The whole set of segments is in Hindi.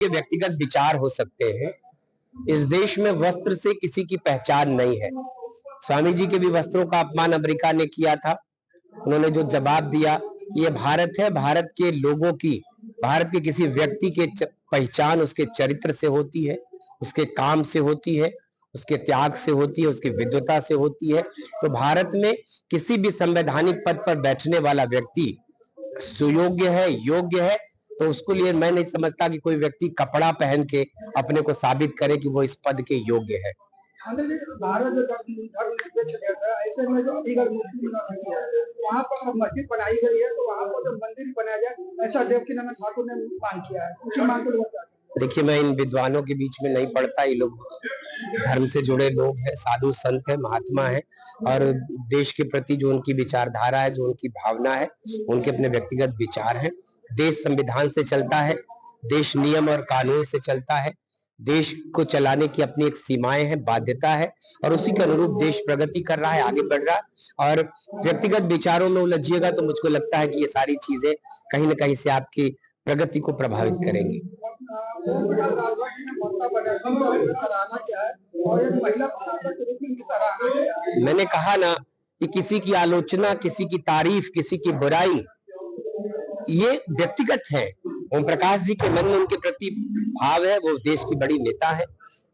के व्यक्तिगत विचार हो सकते हैं। इस देश में वस्त्र से किसी की पहचान नहीं है। स्वामी जी के भी वस्त्रों का अपमान अमेरिका ने किया था। उन्होंने जो जवाब दिया कि ये भारत है, भारत के लोगों की, भारत के किसी व्यक्ति के पहचान उसके चरित्र से होती है, उसके काम से होती है, उसके त्याग से होती है, उसकी विद्वता से होती है। तो भारत में किसी भी संवैधानिक पद पर बैठने वाला व्यक्ति सुयोग्य है, योग्य है, तो उसको लिए मैं नहीं समझता कि कोई व्यक्ति कपड़ा पहन के अपने को साबित करे कि वो इस पद के योग्य है। भारत जो धर्मनिरपेक्ष देश है, ऐसे में जो अलीगढ़ मुस्लिम यूनिवर्सिटी है, वहाँ पर मस्जिद बनाई गई है, तो वहाँ पर जो मंदिर बनाया जाए, ऐसा देवकीनंदन ठाकुर ने मांग किया है। उनकी मांग को लेकर देखिए, मैं इन विद्वानों के बीच में नहीं पड़ता। ये लोग धर्म से जुड़े लोग हैं, साधु संत है, महात्मा है, और देश के प्रति जो उनकी विचारधारा है, जो उनकी भावना है, उनके अपने व्यक्तिगत विचार हैं। देश संविधान से चलता है, देश नियम और कानून से चलता है, देश को चलाने की अपनी एक सीमाएं हैं, बाध्यता है, और उसी के अनुरूप देश प्रगति कर रहा है, आगे बढ़ रहा है। और व्यक्तिगत विचारों में उलझिएगा तो मुझको लगता है कि ये सारी चीजें कहीं ना कहीं से आपकी प्रगति को प्रभावित करेंगी। मैंने कहा ना कि किसी की आलोचना, किसी की तारीफ, किसी की बुराई, ये व्यक्तिगत है। ओम प्रकाश जी के मन में उनके प्रति भाव है, वो देश की बड़ी नेता है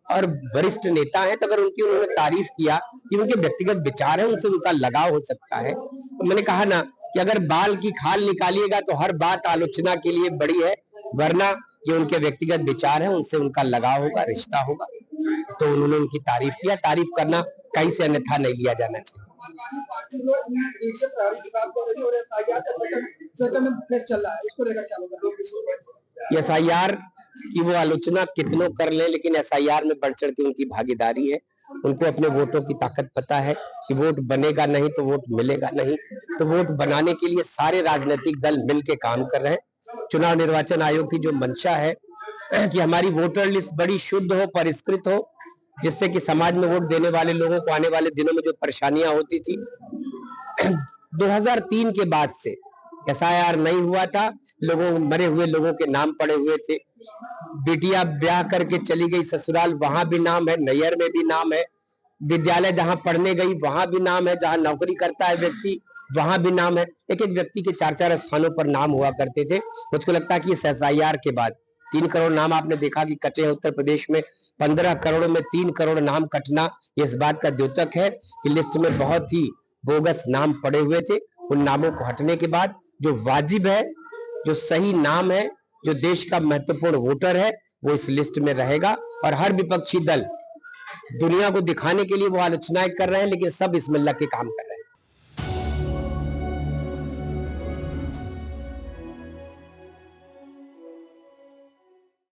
और वरिष्ठ नेता है, तो अगर उनकी उन्होंने तारीफ किया, ये उनके व्यक्तिगत विचार है, उनसे उनका लगाव हो सकता है। तो मैंने कहा ना कि अगर बाल की खाल निकालिएगा तो हर बात आलोचना के लिए बड़ी है, वरना ये उनके व्यक्तिगत विचार है, उनसे उनका लगाव होगा, रिश्ता होगा। तो उन्होंने उनकी तारीफ किया, तारीफ करना कहीं से अन्यथा नहीं लिया जाना चाहिए। SIR की वो आलोचना कितनों कर ले, लेकिन SIR में बढ़ चढ़ के उनकी भागीदारी है। उनको अपने वोटों की ताकत पता है कि वोट बनेगा नहीं तो वोट मिलेगा नहीं, तो वोट बनाने के लिए सारे राजनीतिक दल मिलकर काम कर रहे हैं। चुनाव निर्वाचन आयोग की जो मंशा है कि हमारी वोटर लिस्ट बड़ी शुद्ध हो, परिष्कृत हो, जिससे कि समाज में वोट देने वाले लोगों को आने वाले दिनों में जो परेशानियां होती थी 2003 के बाद से SIR नहीं हुआ था, लोगों, मरे हुए लोगों के नाम पड़े हुए थे। बेटियां ब्याह करके चली गई ससुराल, वहां भी नाम है, नैयर में भी नाम है, विद्यालय जहां पढ़ने गई वहां भी नाम है, जहां नौकरी करता है व्यक्ति वहां भी नाम है। एक एक व्यक्ति के 4-4 स्थानों पर नाम हुआ करते थे। मुझको लगता है कि इस SIR के बाद 3 करोड़ नाम आपने देखा कि कटे हैं उत्तर प्रदेश में। 15 करोड़ में 3 करोड़ नाम कटना इस बात का द्योतक है कि लिस्ट में बहुत ही बोगस नाम पड़े हुए थे। उन नामों को हटने के बाद जो वाजिब है, जो सही नाम है, जो देश का महत्वपूर्ण वोटर है, वो इस लिस्ट में रहेगा। और हर विपक्षी दल दुनिया को दिखाने के लिए वो आलोचनाएं कर रहे हैं, लेकिन सब इस में लग के काम करें।